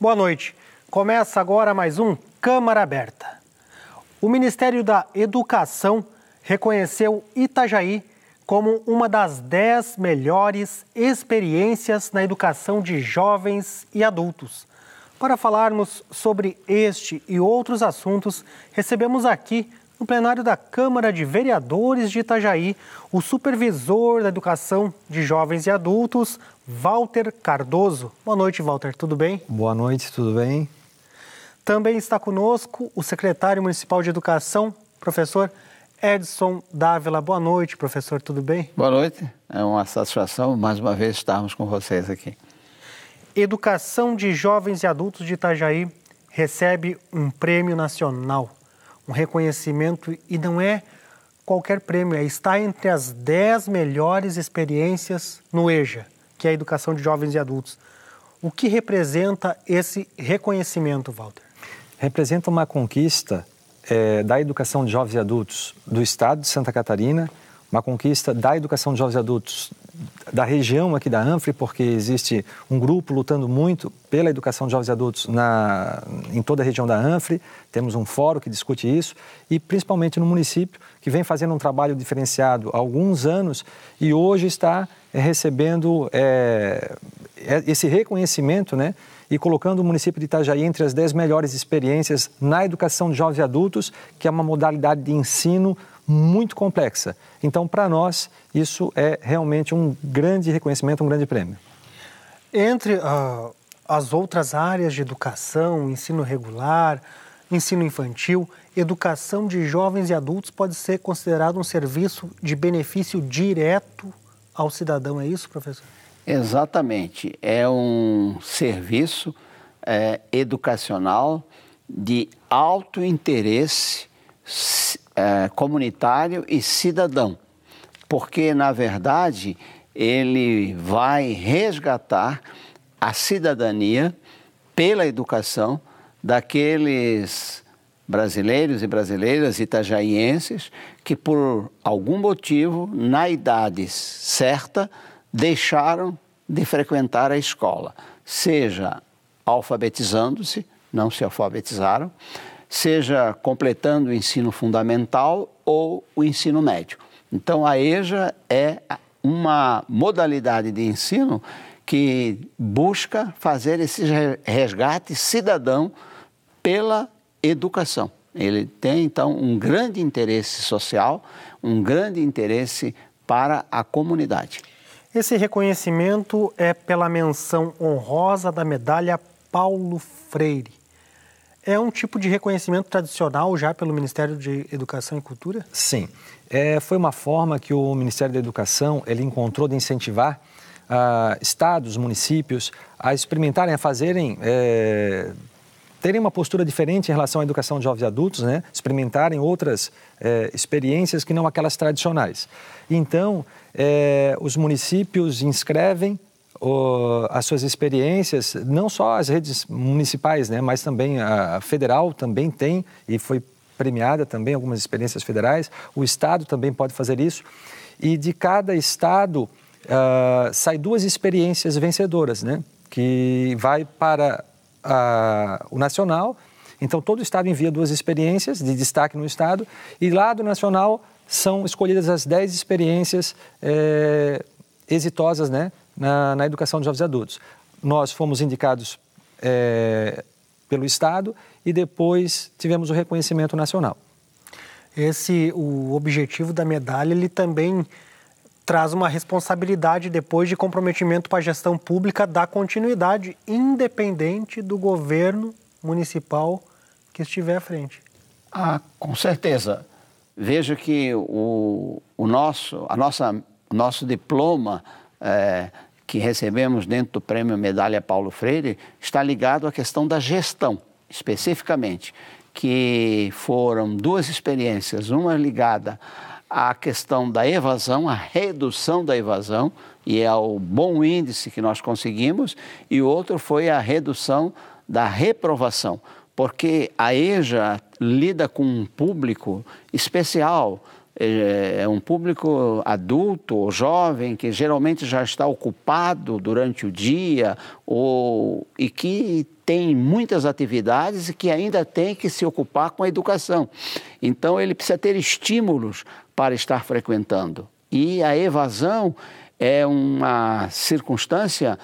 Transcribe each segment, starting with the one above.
Boa noite. Começa agora mais um Câmara Aberta. O Ministério da Educação reconheceu Itajaí como uma das 10 melhores experiências na educação de jovens e adultos. Para falarmos sobre este e outros assuntos, recebemos aqui no plenário da Câmara de Vereadores de Itajaí o supervisor da educação de jovens e adultos, Walter Cardoso. Boa noite, Walter. Tudo bem? Boa noite, tudo bem? Também está conosco o secretário municipal de educação, professor Edson Dávila. Boa noite, professor. Tudo bem? Boa noite. É uma satisfação, mais uma vez, estarmos com vocês aqui. Educação de jovens e adultos de Itajaí recebe um prêmio nacional, um reconhecimento, e não é qualquer prêmio, está entre as 10 melhores experiências no EJA, que é a educação de jovens e adultos. O que representa esse reconhecimento, Walter? Representa uma conquista da educação de jovens e adultos do estado de Santa Catarina, uma conquista da educação de jovens e adultos da região aqui da Anfre, porque existe um grupo lutando muito pela educação de jovens e adultos em toda a região da Anfre. Temos um fórum que discute isso e principalmente no município, que vem fazendo um trabalho diferenciado há alguns anos e hoje está recebendo esse reconhecimento, né? E colocando o município de Itajaí entre as 10 melhores experiências na educação de jovens e adultos, que é uma modalidade de ensino muito complexa. Então, para nós, isso é realmente um grande reconhecimento, um grande prêmio. Entre as outras áreas de educação, ensino regular, ensino infantil, educação de jovens e adultos pode ser considerado um serviço de benefício direto ao cidadão, é isso, professor? Exatamente. É um serviço educacional de alto interesse comunitário e cidadão, porque, na verdade, ele vai resgatar a cidadania pela educação daqueles brasileiros e brasileiras itajaienses que, por algum motivo, na idade certa, deixaram de frequentar a escola, seja alfabetizando-se, não se alfabetizaram, seja completando o ensino fundamental ou o ensino médio. Então, a EJA é uma modalidade de ensino que busca fazer esse resgate cidadão pela educação. Ele tem, então, um grande interesse social, um grande interesse para a comunidade. Esse reconhecimento é pela menção honrosa da medalha Paulo Freire. É um tipo de reconhecimento tradicional já pelo Ministério de Educação e Cultura? Sim. Foi uma forma que o Ministério da Educação ele encontrou de incentivar estados, municípios a experimentarem, a fazerem, terem uma postura diferente em relação à educação de jovens e adultos, né? Experimentarem outras experiências que não aquelas tradicionais. Então, os municípios inscrevem as suas experiências, não só as redes municipais, né, mas também a federal também tem e foi premiada também algumas experiências federais. O estado também pode fazer isso e de cada estado sai 2 experiências vencedoras, né, que vai para o nacional. Então todo o estado envia 2 experiências de destaque no estado e lá do nacional são escolhidas as 10 experiências exitosas, né, na educação de jovens e adultos. Nós fomos indicados pelo Estado e depois tivemos o reconhecimento nacional. O objetivo da medalha, ele também traz uma responsabilidade depois de comprometimento para a gestão pública da continuidade, independente do governo municipal que estiver à frente. Com certeza. Veja que o nosso diploma que recebemos dentro do Prêmio Medalha Paulo Freire está ligado à questão da gestão, especificamente, que foram 2 experiências, uma ligada à questão da evasão, à redução da evasão e ao bom índice que nós conseguimos, e outro foi a redução da reprovação, porque a EJA lida com um público especial, é um público adulto ou jovem que geralmente já está ocupado durante o dia e que tem muitas atividades e que ainda tem que se ocupar com a educação. Então, ele precisa ter estímulos para estar frequentando. E a evasão é uma circunstância,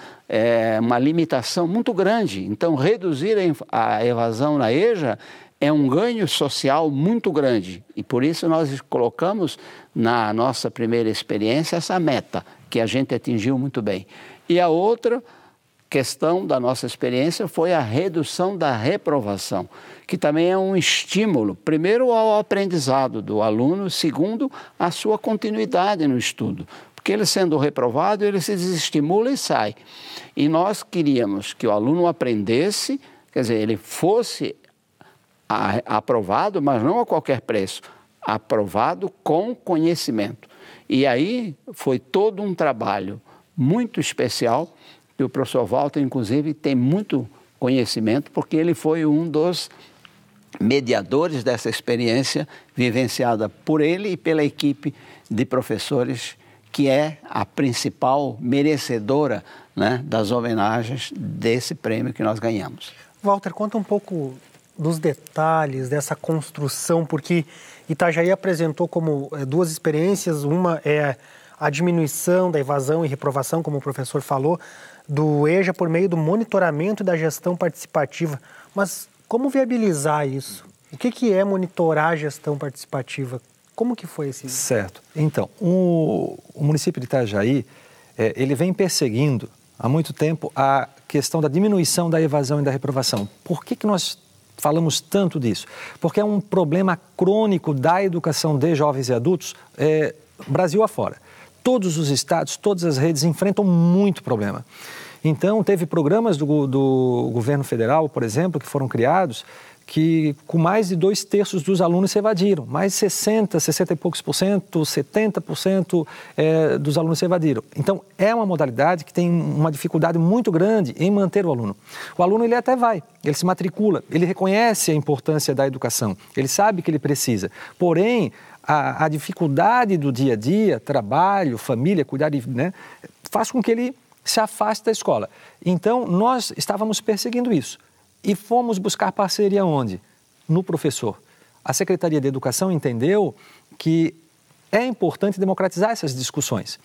uma limitação muito grande. Então, reduzir a evasão na EJA é um ganho social muito grande. E por isso nós colocamos na nossa primeira experiência essa meta, que a gente atingiu muito bem. E a outra questão da nossa experiência foi a redução da reprovação, que também é um estímulo, primeiro ao aprendizado do aluno, segundo a sua continuidade no estudo. Porque ele sendo reprovado, ele se desestimula e sai. E nós queríamos que o aluno aprendesse, quer dizer, ele fosse aprovado, mas não a qualquer preço, aprovado com conhecimento. E aí foi todo um trabalho muito especial, que o professor Walter, inclusive, tem muito conhecimento, porque ele foi um dos mediadores dessa experiência vivenciada por ele e pela equipe de professores, que é a principal merecedora, né, das homenagens desse prêmio que nós ganhamos. Walter, conta um pouco dos detalhes dessa construção, porque Itajaí apresentou como duas experiências, uma é a diminuição da evasão e reprovação, como o professor falou, do EJA por meio do monitoramento e da gestão participativa. Mas como viabilizar isso? O que é monitorar a gestão participativa? Como que foi esse? Certo. Então, o município de Itajaí, ele vem perseguindo há muito tempo a questão da diminuição da evasão e da reprovação. Por que nós falamos tanto disso? Porque é um problema crônico da educação de jovens e adultos Brasil afora. Todos os estados, todas as redes enfrentam muito problema. Então, teve programas do governo federal, por exemplo, que foram criados, que com mais de 2/3 dos alunos se evadiram. Mais de 60 e poucos por cento, 70% dos alunos se evadiram. Então, é uma modalidade que tem uma dificuldade muito grande em manter o aluno. O aluno, ele até vai, ele se matricula, ele reconhece a importância da educação, ele sabe que ele precisa. Porém, a dificuldade do dia a dia, trabalho, família, cuidar, né, faz com que ele se afaste da escola. Então, nós estávamos perseguindo isso. E fomos buscar parceria onde? No professor. A Secretaria de Educação entendeu que é importante democratizar essas discussões.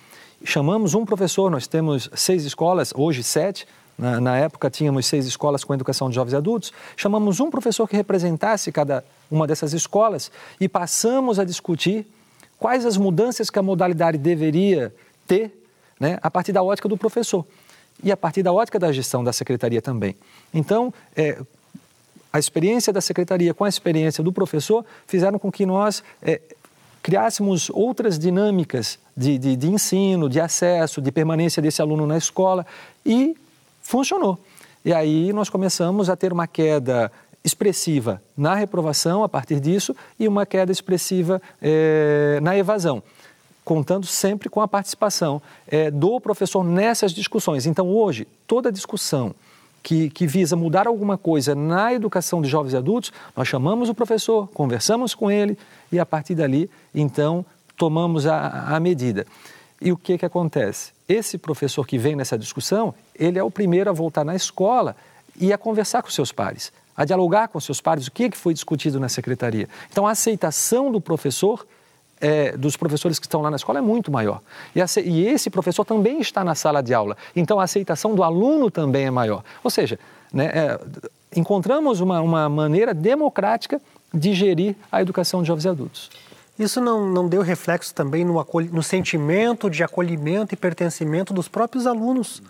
Chamamos um professor, nós temos 6 escolas, hoje 7, na época tínhamos 6 escolas com educação de jovens e adultos, chamamos um professor que representasse cada uma dessas escolas e passamos a discutir quais as mudanças que a modalidade deveria ter, né, a partir da ótica do professor. E a partir da ótica da gestão da Secretaria também. Então, a experiência da Secretaria com a experiência do professor fizeram com que nós criássemos outras dinâmicas de ensino, de acesso, de permanência desse aluno na escola e funcionou. E aí nós começamos a ter uma queda expressiva na reprovação a partir disso e uma queda expressiva na evasão, contando sempre com a participação do professor nessas discussões. Então, hoje, toda discussão que visa mudar alguma coisa na educação de jovens e adultos, nós chamamos o professor, conversamos com ele e, a partir dali, então, tomamos a medida. E o que acontece? Esse professor que vem nessa discussão, ele é o primeiro a voltar na escola e a conversar com seus pares, a dialogar com seus pares, o que foi discutido na secretaria. Então, a aceitação do professor, dos professores que estão lá na escola é muito maior. E esse professor também está na sala de aula. Então, a aceitação do aluno também é maior. Ou seja, né, encontramos uma maneira democrática de gerir a educação de jovens e adultos. Isso não deu reflexo também no sentimento de acolhimento e pertencimento dos próprios alunos?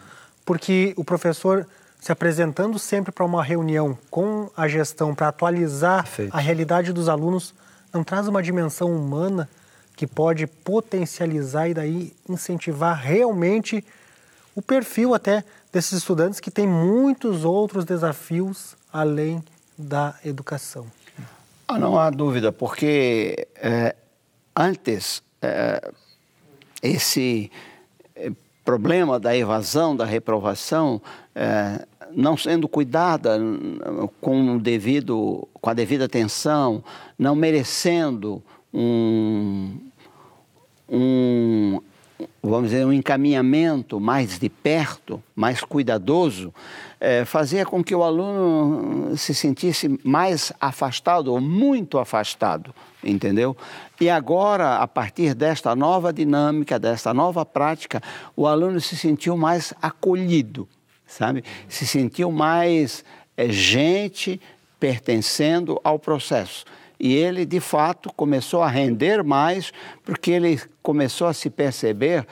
Porque o professor se apresentando sempre para uma reunião com a gestão para atualizar Perfeito. A realidade dos alunos, não traz uma dimensão humana que pode potencializar e daí incentivar realmente o perfil até desses estudantes que têm muitos outros desafios além da educação? Não há dúvida, porque antes esse problema da evasão, da reprovação, não sendo cuidada com a devida atenção, não merecendo um vamos dizer, um encaminhamento mais de perto, mais cuidadoso, fazia com que o aluno se sentisse mais afastado ou muito afastado, entendeu? E agora, a partir desta nova dinâmica, desta nova prática, o aluno se sentiu mais acolhido, sabe? Se sentiu mais gente pertencendo ao processo. E ele, de fato, começou a render mais, porque ele começou a se perceber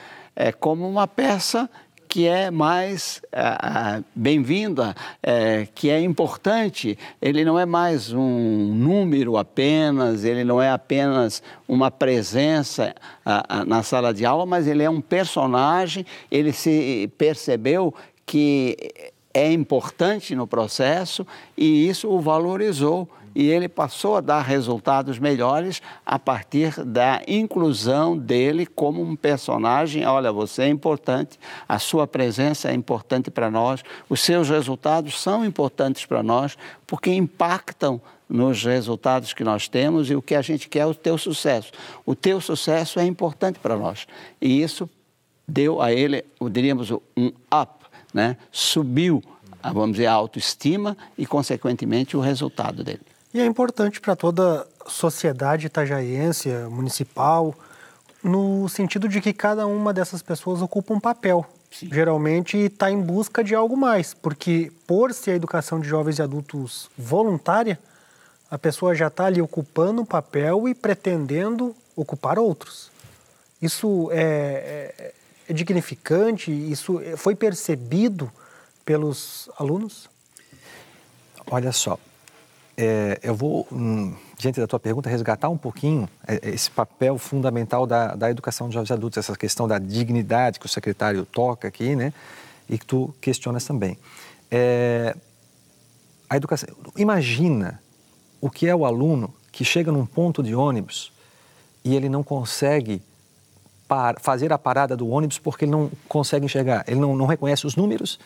como uma peça que é mais bem-vinda, que é importante. Ele não é mais um número apenas, ele não é apenas uma presença na sala de aula, mas ele é um personagem, ele se percebeu que é importante no processo e isso o valorizou. E ele passou a dar resultados melhores a partir da inclusão dele como um personagem. Olha, você é importante, a sua presença é importante para nós, os seus resultados são importantes para nós, porque impactam nos resultados que nós temos e o que a gente quer é o teu sucesso. O teu sucesso é importante para nós. E isso deu a ele, diríamos, um up, né? Subiu, vamos dizer, a autoestima e, consequentemente, o resultado dele. E é importante para toda a sociedade itajaiense, municipal, no sentido de que cada uma dessas pessoas ocupa um papel. Sim. Geralmente está em busca de algo mais, porque por ser a educação de jovens e adultos voluntária, a pessoa já está ali ocupando um papel e pretendendo ocupar outros. Isso é dignificante? Isso foi percebido pelos alunos? Olha só. Eu vou, diante da tua pergunta, resgatar um pouquinho esse papel fundamental da educação de jovens adultos, essa questão da dignidade que o secretário toca aqui, né? E que tu questionas também. A educação, imagina o que é o aluno que chega num ponto de ônibus e ele não consegue fazer a parada do ônibus porque ele não consegue enxergar, ele não reconhece os números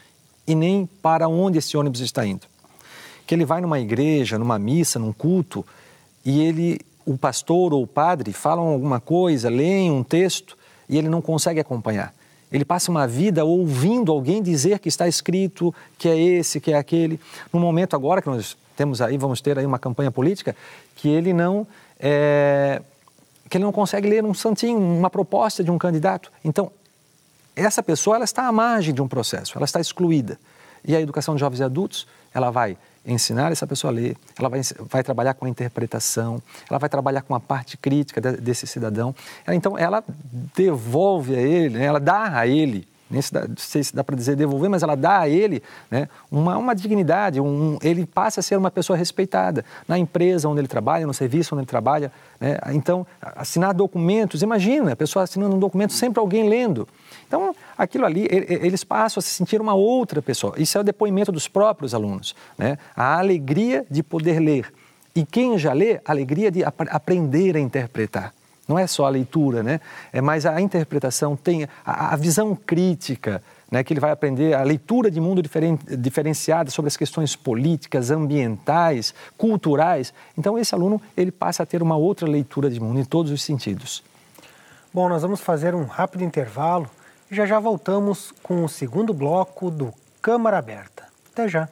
e nem para onde esse ônibus está indo. Que ele vai numa igreja, numa missa, num culto, e o pastor ou o padre falam alguma coisa, leem um texto, e ele não consegue acompanhar. Ele passa uma vida ouvindo alguém dizer que está escrito, que é esse, que é aquele. No momento agora que nós vamos ter aí uma campanha política, que ele não consegue ler um santinho, uma proposta de um candidato. Então, essa pessoa ela está à margem de um processo, ela está excluída. E a educação de jovens e adultos, ela vai ensinar essa pessoa a ler, ela vai trabalhar com a interpretação, ela vai trabalhar com a parte crítica desse cidadão. Então, ela devolve a ele, né? Ela dá a ele, não sei se dá para dizer devolver, mas ela dá a ele, né, uma dignidade, ele passa a ser uma pessoa respeitada na empresa onde ele trabalha, no serviço onde ele trabalha. Né? Então, assinar documentos, imagina, a pessoa assinando um documento, sempre alguém lendo. Então, aquilo ali, eles passam a se sentir uma outra pessoa. Isso é o depoimento dos próprios alunos, né? A alegria de poder ler. E quem já lê, a alegria de aprender a interpretar. Não é só a leitura, né? Mas a interpretação tem a visão crítica, né? Que ele vai aprender a leitura de mundo diferenciada sobre as questões políticas, ambientais, culturais. Então, esse aluno, ele passa a ter uma outra leitura de mundo em todos os sentidos. Bom, nós vamos fazer um rápido intervalo. Já voltamos com o segundo bloco do Câmara Aberta. Até já!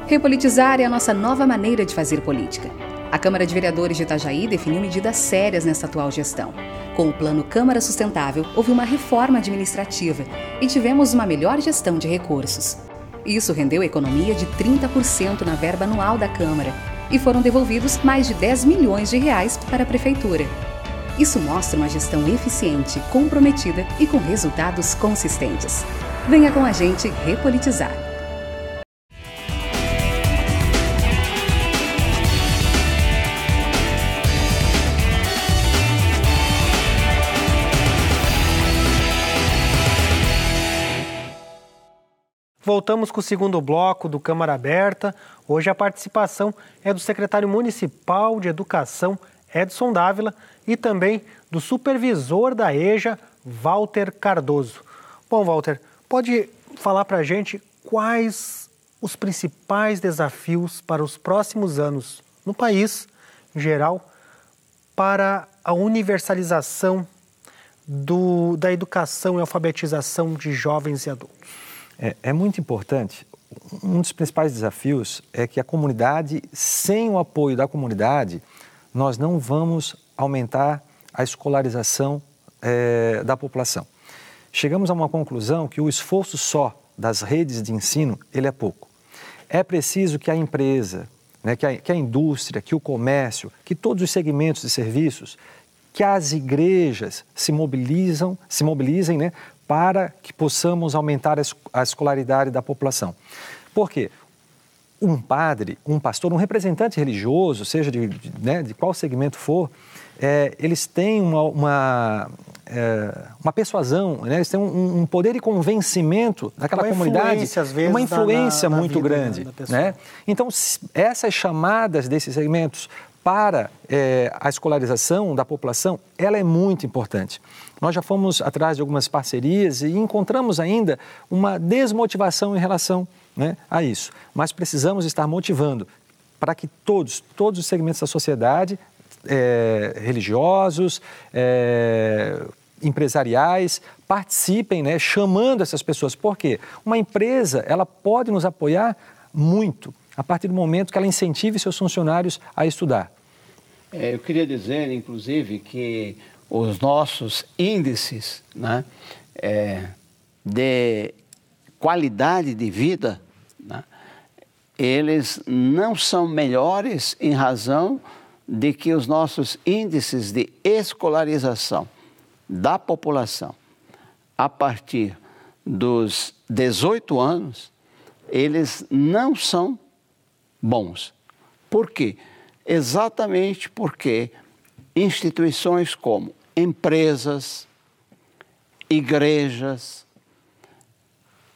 Repolitizar é a nossa nova maneira de fazer política. A Câmara de Vereadores de Itajaí definiu medidas sérias nessa atual gestão. Com o Plano Câmara Sustentável, houve uma reforma administrativa e tivemos uma melhor gestão de recursos. Isso rendeu economia de 30% na verba anual da Câmara e foram devolvidos mais de 10 milhões de reais para a Prefeitura. Isso mostra uma gestão eficiente, comprometida e com resultados consistentes. Venha com a gente repolitizar. Voltamos com o segundo bloco do Câmara Aberta. Hoje a participação é do secretário municipal de Educação, Edson Dávila, e também do supervisor da EJA, Walter Cardoso. Bom, Walter, pode falar para a gente quais os principais desafios para os próximos anos no país, em geral, para a universalização da educação e alfabetização de jovens e adultos? É muito importante. Um dos principais desafios é que a comunidade, sem o apoio da comunidade, nós não vamos aumentar a escolarização da população. Chegamos a uma conclusão que o esforço só das redes de ensino, ele é pouco. É preciso que a empresa, né, que a indústria, que o comércio, que todos os segmentos de serviços, que as igrejas se mobilizem, né, para que possamos aumentar a escolaridade da população. Por quê? Um padre, um pastor, um representante religioso, seja de qual segmento for, eles têm uma persuasão, né? Eles têm um poder de convencimento daquela comunidade, às vezes, uma influência muito grande. Da pessoa. Né? Então, essas chamadas desses segmentos para a escolarização da população, ela é muito importante. Nós já fomos atrás de algumas parcerias e encontramos ainda uma desmotivação em relação, né, a isso. Mas precisamos estar motivando para que todos os segmentos da sociedade, religiosos, empresariais, participem, né, chamando essas pessoas. Por quê? Uma empresa, ela pode nos apoiar muito a partir do momento que ela incentive seus funcionários a estudar. Eu queria dizer, inclusive, que os nossos índices, né, de qualidade de vida, né, eles não são melhores em razão de que os nossos índices de escolarização da população a partir dos 18 anos, eles não são bons. Por quê? Exatamente porque instituições como empresas, igrejas,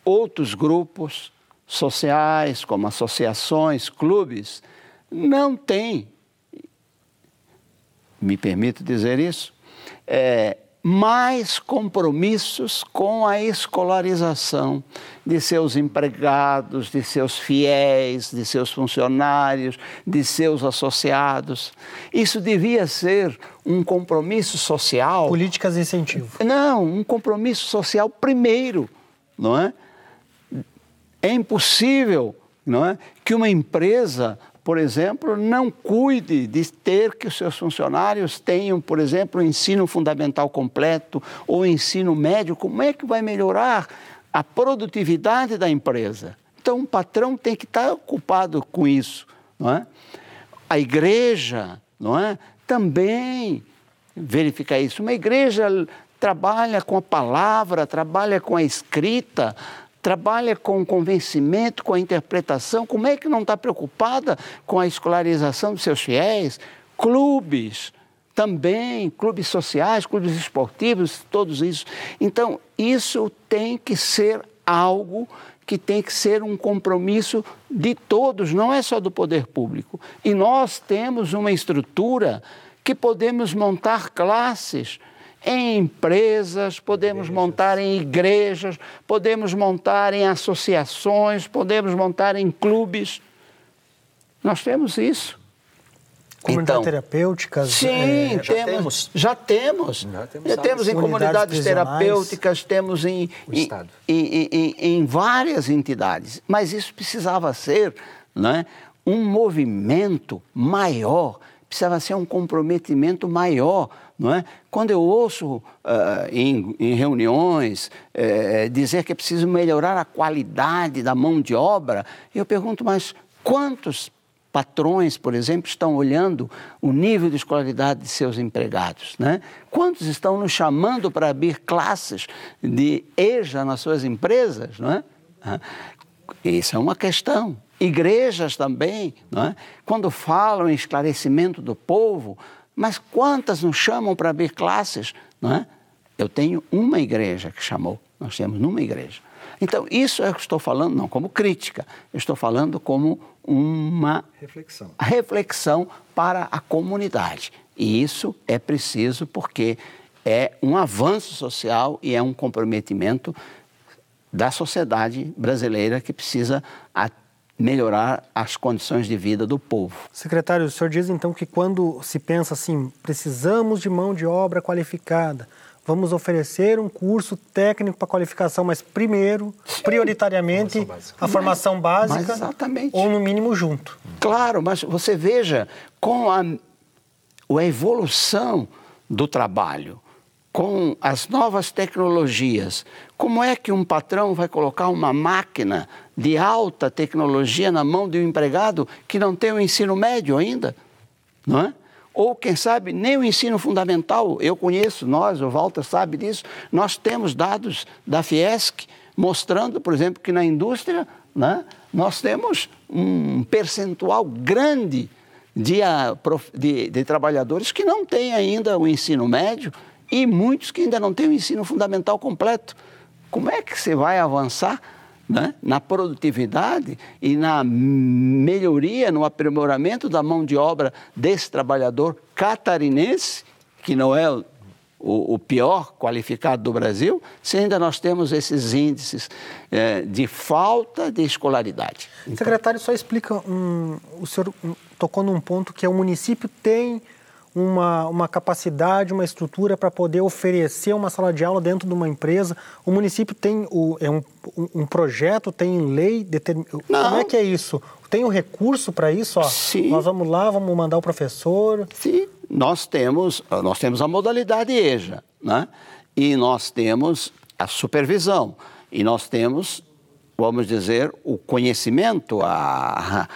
outros grupos sociais, como associações, clubes, não têm, me permito dizer isso, mais compromissos com a escolarização de seus empregados, de seus fiéis, de seus funcionários, de seus associados. Isso devia ser um compromisso social. Políticas de incentivo. Não, um compromisso social primeiro, não é? É impossível, não é, que uma empresa, por exemplo, não cuide de ter que os seus funcionários tenham, por exemplo, o ensino fundamental completo ou ensino médio. Como é que vai melhorar a produtividade da empresa? Então, o patrão tem que estar ocupado com isso, não é? A igreja, não é, também verifica isso. Uma igreja trabalha com a palavra, trabalha com a escrita, trabalha com o convencimento, com a interpretação. Como é que não está preocupada com a escolarização dos seus fiéis? Clubes também, clubes sociais, clubes esportivos, todos isso. Então, isso tem que ser algo que tem que ser um compromisso de todos, não é só do poder público. E nós temos uma estrutura que podemos montar classes em empresas, podemos montar em igrejas, podemos montar em associações, podemos montar em clubes. Nós temos isso. Comunidades terapêuticas? Sim, já temos em comunidades terapêuticas, temos em várias entidades. Mas isso precisava ser, né, um movimento maior, precisava ser um comprometimento maior. Não é? Quando eu ouço em reuniões dizer que é preciso melhorar a qualidade da mão de obra, eu pergunto, mas quantos patrões, por exemplo, estão olhando o nível de escolaridade de seus empregados? Né? Quantos estão nos chamando para abrir classes de EJA nas suas empresas? Não é? Isso é uma questão. Igrejas também, não é? Quando falam em esclarecimento do povo, mas quantas nos chamam para abrir classes, não é? Eu tenho uma igreja que chamou, nós temos uma igreja. Então, isso é o que estou falando, não como crítica, eu estou falando como uma reflexão para a comunidade. E isso é preciso porque é um avanço social e é um comprometimento da sociedade brasileira que precisa melhorar as condições de vida do povo. Secretário, o senhor diz então que quando se pensa assim, precisamos de mão de obra qualificada, vamos oferecer um curso técnico para qualificação, mas primeiro, prioritariamente, a formação básica, mas exatamente. Ou no mínimo junto. Claro, mas você veja com a evolução do trabalho, com as novas tecnologias, como é que um patrão vai colocar uma máquina de alta tecnologia na mão de um empregado que não tem o ensino médio ainda, não é? Ou, quem sabe, nem o ensino fundamental. Eu conheço, o Walter sabe disso, nós temos dados da Fiesc mostrando, por exemplo, que na indústria, né, nós temos um percentual grande de trabalhadores que não têm ainda o ensino médio e muitos que ainda não têm o ensino fundamental completo. Como é que você vai avançar, né, na produtividade e na melhoria, no aprimoramento da mão de obra desse trabalhador catarinense, que não é o pior qualificado do Brasil, se ainda nós temos esses índices de falta de escolaridade? Secretário, só explica, o senhor tocou num ponto que o município tem uma capacidade, uma estrutura para poder oferecer uma sala de aula dentro de uma empresa. O município tem um projeto, tem lei? Como é que é isso? Tem um recurso para isso? Sim. Nós vamos lá, vamos mandar o professor? Sim, nós temos a modalidade EJA, né? E nós temos a supervisão, e nós temos, vamos dizer, o conhecimento, a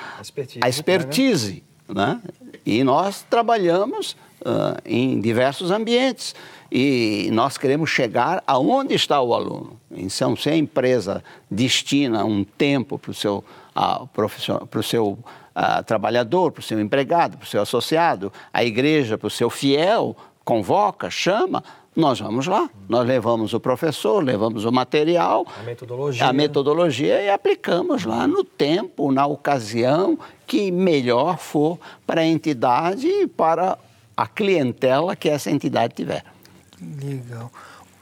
expertise, né? E nós trabalhamos em diversos ambientes e nós queremos chegar aonde está o aluno. Então, se a empresa destina um tempo para o seu trabalhador, para o seu empregado, para o seu associado, a igreja para o seu fiel, convoca, chama, nós vamos lá. Nós levamos o professor, levamos o material, a metodologia e aplicamos lá no tempo, na ocasião que melhor for para a entidade e para a clientela que essa entidade tiver. Legal.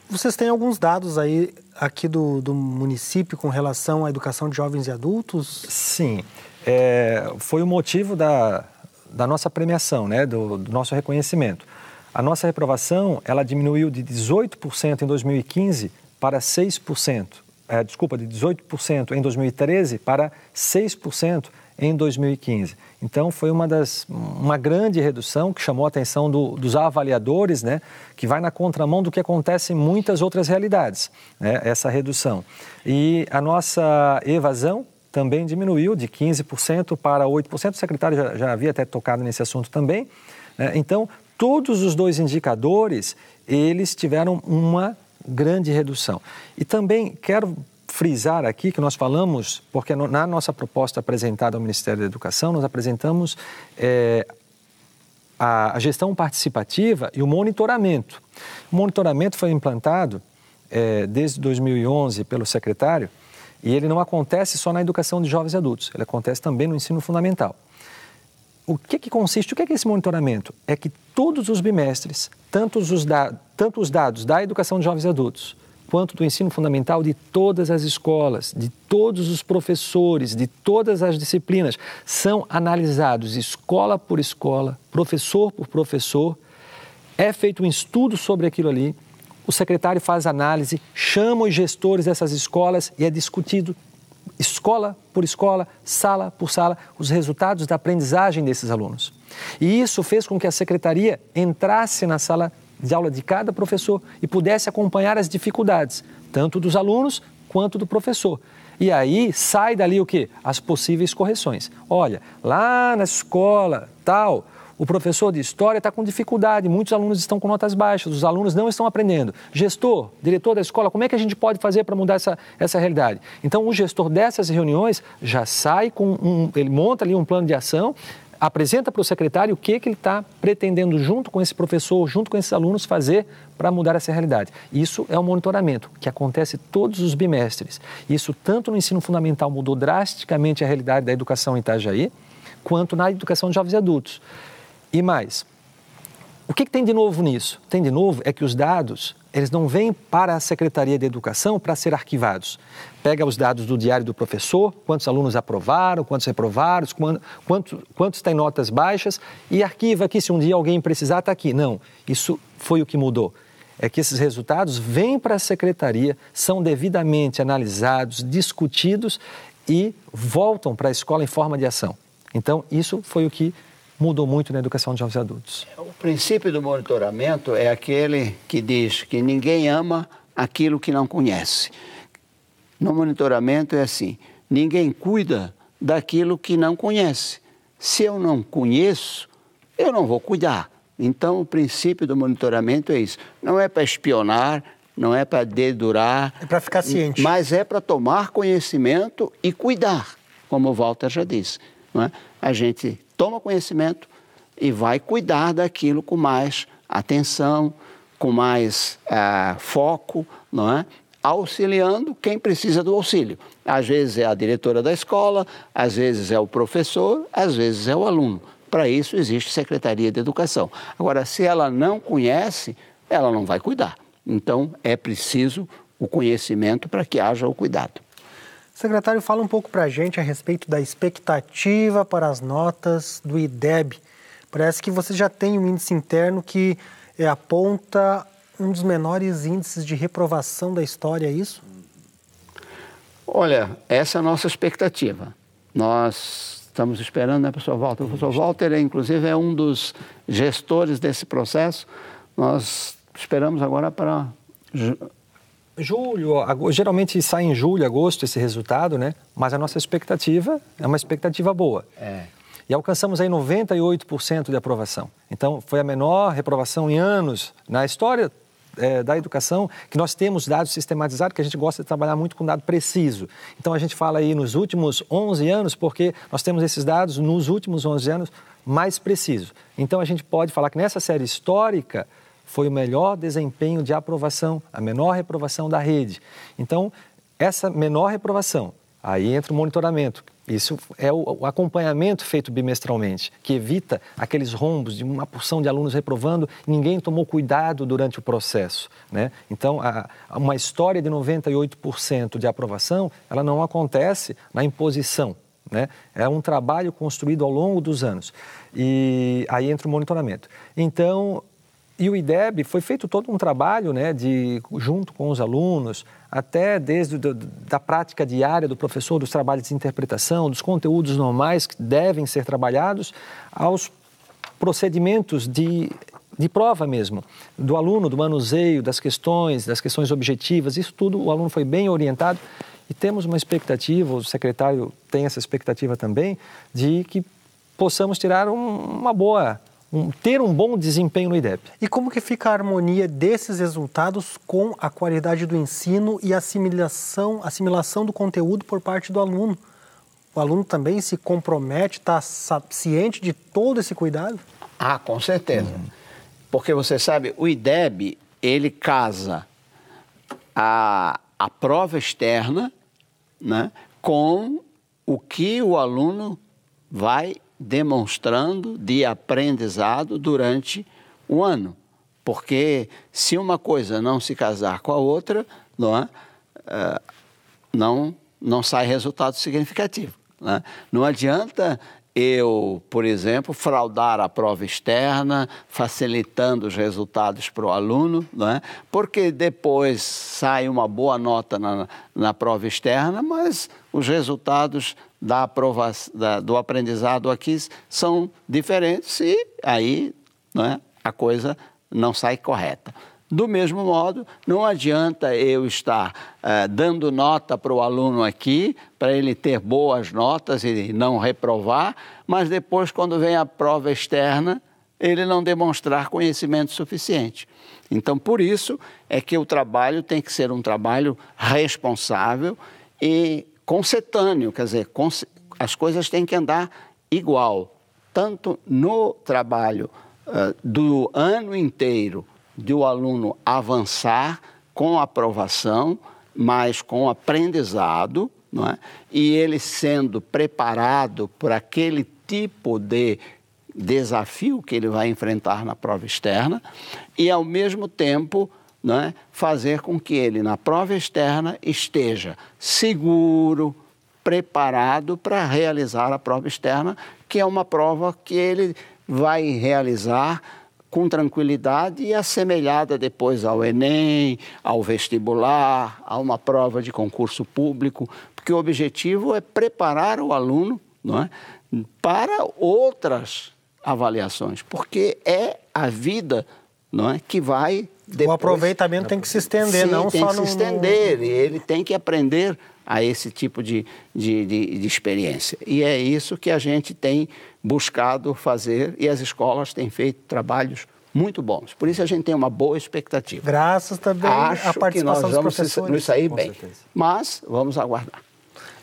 Vocês têm alguns dados aí aqui do município com relação à educação de jovens e adultos? Sim. Foi o motivo da nossa premiação, né, do nosso reconhecimento. A nossa reprovação, ela diminuiu de 18% em 2015 para 6%. De 18% em 2013 para 6% em 2015. Então, foi uma grande redução que chamou a atenção dos avaliadores, né, que vai na contramão do que acontece em muitas outras realidades, né, essa redução. E a nossa evasão também diminuiu de 15% para 8%. O secretário já havia até tocado nesse assunto também, né? Então, todos os dois indicadores, eles tiveram uma grande redução. E também quero frisar aqui que nós falamos, porque na nossa proposta apresentada ao Ministério da Educação, nós apresentamos a gestão participativa e o monitoramento. O monitoramento foi implantado desde 2011 pelo secretário e ele não acontece só na educação de jovens e adultos, ele acontece também no ensino fundamental. O que consiste? O que é esse monitoramento? É que todos os bimestres, tanto os dados da educação de jovens e adultos, quanto do ensino fundamental de todas as escolas, de todos os professores, de todas as disciplinas, são analisados escola por escola, professor por professor. É feito um estudo sobre aquilo ali, o secretário faz análise, chama os gestores dessas escolas e é discutido escola por escola, sala por sala, os resultados da aprendizagem desses alunos. E isso fez com que a secretaria entrasse na sala de aula de cada professor e pudesse acompanhar as dificuldades, tanto dos alunos quanto do professor. E aí sai dali o quê? As possíveis correções. Olha, lá na escola tal, o professor de história está com dificuldade, muitos alunos estão com notas baixas, os alunos não estão aprendendo. Gestor, diretor da escola, como é que a gente pode fazer para mudar essa realidade? Então, o gestor dessas reuniões já sai ele monta ali um plano de ação, apresenta para o secretário o que ele está pretendendo, junto com esse professor, junto com esses alunos, fazer para mudar essa realidade. Isso é um monitoramento que acontece todos os bimestres. Isso tanto no ensino fundamental mudou drasticamente a realidade da educação em Itajaí, quanto na educação de jovens e adultos. E mais, O que tem de novo nisso? Tem de novo é que os dados, eles não vêm para a Secretaria de Educação para ser arquivados. Pega os dados do diário do professor, quantos alunos aprovaram, quantos reprovaram, quantos têm notas baixas, e arquiva aqui, se um dia alguém precisar, está aqui. Não, isso foi o que mudou. É que esses resultados vêm para a Secretaria, são devidamente analisados, discutidos e voltam para a escola em forma de ação. Então, isso foi o que mudou muito na educação de jovens e adultos. O princípio do monitoramento é aquele que diz que ninguém ama aquilo que não conhece. No monitoramento é assim, ninguém cuida daquilo que não conhece. Se eu não conheço, eu não vou cuidar. Então, o princípio do monitoramento é isso. Não é para espionar, não é para dedurar. É para ficar ciente. Mas é para tomar conhecimento e cuidar, como o Walter já disse. Não é? A gente toma conhecimento e vai cuidar daquilo com mais atenção, com mais foco, não é? Auxiliando quem precisa do auxílio. Às vezes é a diretora da escola, às vezes é o professor, às vezes é o aluno. Para isso existe Secretaria de Educação. Agora, se ela não conhece, ela não vai cuidar. Então, é preciso o conhecimento para que haja o cuidado. Secretário, fala um pouco para a gente a respeito da expectativa para as notas do IDEB. Parece que você já tem um índice interno que aponta um dos menores índices de reprovação da história, é isso? Olha, essa é a nossa expectativa. Nós estamos esperando, né, professor Walter? O professor Walter, inclusive, é um dos gestores desse processo. Nós esperamos agora para julho, geralmente sai em julho, agosto esse resultado, né? Mas a nossa expectativa é uma expectativa boa. E alcançamos aí 98% de aprovação. Então, foi a menor reprovação em anos na história da educação, que nós temos dados sistematizados, que a gente gosta de trabalhar muito com dado preciso. Então, a gente fala aí nos últimos 11 anos, porque nós temos esses dados nos últimos 11 anos mais precisos. Então, a gente pode falar que nessa série histórica foi o melhor desempenho de aprovação, a menor reprovação da rede. Então, essa menor reprovação, aí entra o monitoramento. Isso é o acompanhamento feito bimestralmente, que evita aqueles rombos de uma porção de alunos reprovando e ninguém tomou cuidado durante o processo, né? Então, uma história de 98% de aprovação, ela não acontece na imposição, né? É um trabalho construído ao longo dos anos. E aí entra o monitoramento. Então, e o IDEB foi feito todo um trabalho, né, junto com os alunos, até desde da prática diária do professor, dos trabalhos de interpretação, dos conteúdos normais que devem ser trabalhados, aos procedimentos de prova mesmo, do aluno, do manuseio, das questões objetivas, isso tudo o aluno foi bem orientado e temos uma expectativa, o secretário tem essa expectativa também, de que possamos tirar ter um bom desempenho no IDEB. E como que fica a harmonia desses resultados com a qualidade do ensino e a assimilação do conteúdo por parte do aluno? O aluno também se compromete, está ciente de todo esse cuidado? Ah, com certeza. Porque você sabe, o IDEB, ele casa a prova externa, né, com o que o aluno vai demonstrando de aprendizado durante o ano. Porque se uma coisa não se casar com a outra, não sai resultado significativo. Né? Não adianta eu, por exemplo, fraudar a prova externa, facilitando os resultados para o aluno, porque depois sai uma boa nota na prova externa, mas os resultados do aprendizado aqui são diferentes e aí a coisa não sai correta. Do mesmo modo, não adianta eu estar dando nota para o aluno aqui, para ele ter boas notas e não reprovar, mas depois, quando vem a prova externa, ele não demonstrar conhecimento suficiente. Então, por isso é que o trabalho tem que ser um trabalho responsável e concetâneo, quer dizer, as coisas têm que andar igual, tanto no trabalho do ano inteiro, de o aluno avançar com aprovação, mas com aprendizado, e ele sendo preparado por aquele tipo de desafio que ele vai enfrentar na prova externa e, ao mesmo tempo, né, fazer com que ele, na prova externa, esteja seguro, preparado para realizar a prova externa, que é uma prova que ele vai realizar com tranquilidade e assemelhada depois ao Enem, ao vestibular, a uma prova de concurso público, porque o objetivo é preparar o aluno, não é, para outras avaliações, porque é a vida, não é, que vai depois... O aproveitamento tem que se estender, Sim, não tem só que se estender, e ele tem que aprender a esse tipo de experiência. E é isso que a gente tem buscado fazer e as escolas têm feito trabalhos muito bons. Por isso a gente tem uma boa expectativa. Graças também à participação dos professores. Acho que nós vamos nos sair bem, mas vamos aguardar.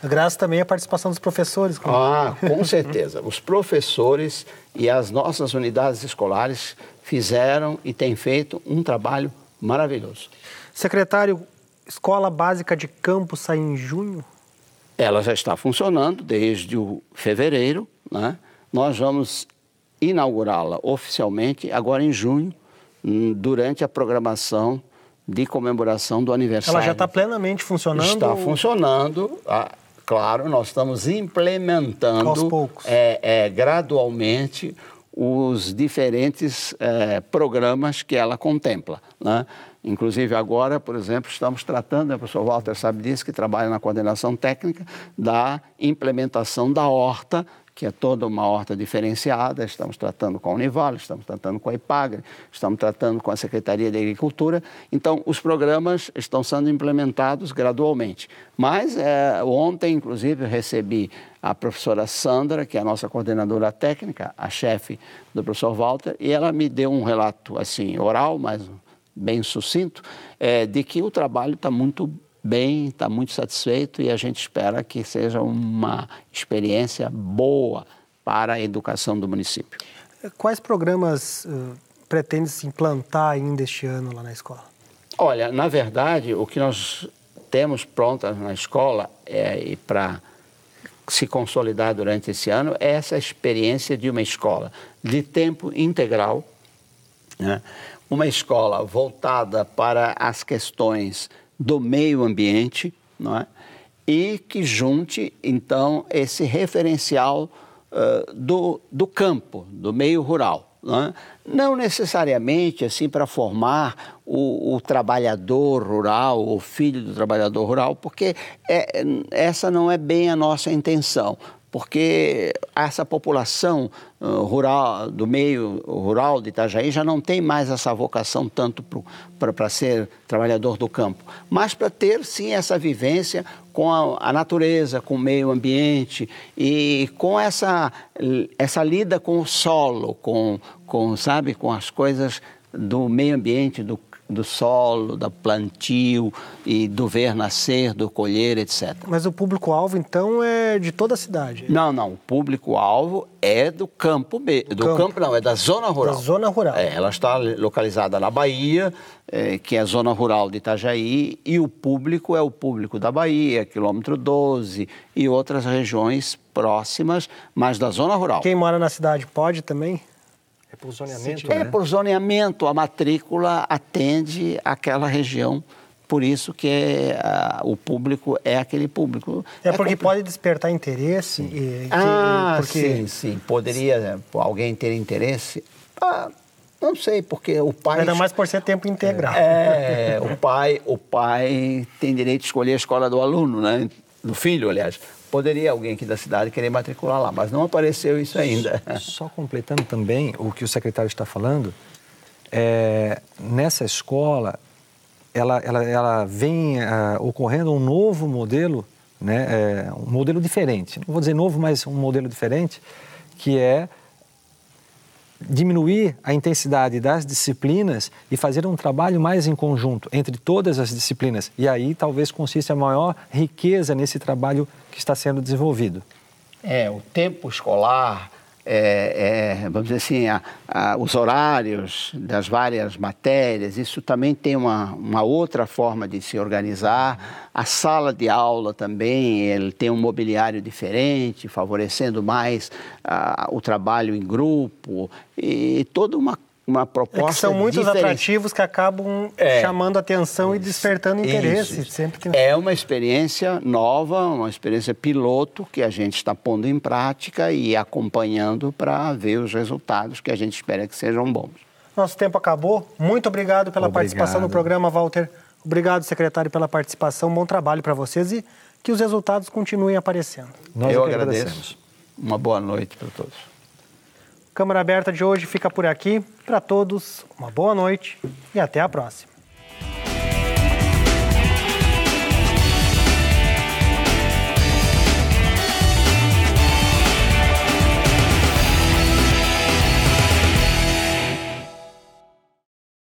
Graças também à participação dos professores. Com certeza. Os professores e as nossas unidades escolares fizeram e têm feito um trabalho maravilhoso. Secretário, Escola Básica de Campos sai em junho? Ela já está funcionando desde o fevereiro, né? Nós vamos inaugurá-la oficialmente agora em junho, durante a programação de comemoração do aniversário. Ela já está plenamente funcionando? Está funcionando, claro, nós estamos implementando aos poucos. Gradualmente os diferentes programas que ela contempla, né? Inclusive agora, por exemplo, estamos tratando, o professor Walter sabe disso, que trabalha na coordenação técnica, da implementação da horta, que é toda uma horta diferenciada. Estamos tratando com a Univale, estamos tratando com a Ipagre, estamos tratando com a Secretaria de Agricultura. Então, os programas estão sendo implementados gradualmente. Mas ontem, inclusive, eu recebi a professora Sandra, que é a nossa coordenadora técnica, a chefe do professor Walter, e ela me deu um relato, assim, oral, mas bem sucinto, de que o trabalho está muito bem, está muito satisfeito e a gente espera que seja uma experiência boa para a educação do município. Quais programas pretende se implantar ainda este ano lá na escola? Olha, na verdade, o que nós temos pronto na escola e para se consolidar durante esse ano é essa experiência de uma escola de tempo integral, né? Uma escola voltada para as questões do meio ambiente, não é? E que junte, então, esse referencial do campo, do meio rural. Não é? Não necessariamente assim para formar o trabalhador rural, o filho do trabalhador rural, porque essa não é bem a nossa intenção. Porque essa população rural, do meio rural de Itajaí já não tem mais essa vocação tanto para ser trabalhador do campo, mas para ter, sim, essa vivência com a natureza, com o meio ambiente e com essa lida com o solo, com as coisas do meio ambiente, do solo, do plantio e do ver nascer, do colher, etc. Mas o público-alvo, então, é de toda a cidade? Não, o público-alvo é do campo. É da zona rural. Da zona rural. Ela está localizada na Bahia, que é a zona rural de Itajaí, e o público é o público da Bahia, quilômetro 12 e outras regiões próximas, mas da zona rural. Quem mora na cidade pode também? É por zoneamento, né? Por zoneamento, a matrícula atende aquela região, por isso que o público é aquele público. Porque pode despertar interesse? Sim, poderia alguém ter interesse? Não sei, porque o pai... Ainda mais por ser tempo integral. O pai tem direito de escolher a escola do aluno, né? Do filho, aliás. Poderia alguém aqui da cidade querer matricular lá, mas não apareceu isso ainda. Só completando também o que o secretário está falando, nessa escola, ela vem ocorrendo um novo modelo, né, um modelo diferente. Não vou dizer novo, mas um modelo diferente, que é diminuir a intensidade das disciplinas e fazer um trabalho mais em conjunto entre todas as disciplinas. E aí talvez consista a maior riqueza nesse trabalho que está sendo desenvolvido. O tempo escolar, vamos dizer assim, os horários das várias matérias, isso também tem uma outra forma de se organizar. A sala de aula também, ele tem um mobiliário diferente, favorecendo mais o trabalho em grupo e toda uma proposta que são muitos diferente. atrativos que acabam chamando atenção e despertando interesse. Sempre tem... É uma experiência nova, uma experiência piloto que a gente está pondo em prática e acompanhando para ver os resultados que a gente espera que sejam bons. Nosso tempo acabou. Muito obrigado pela participação no programa, Walter. Obrigado, secretário, pela participação. Bom trabalho para vocês e que os resultados continuem aparecendo. Eu agradeço. Uma boa noite para todos. Câmara Aberta de hoje fica por aqui. Para todos, uma boa noite e até a próxima.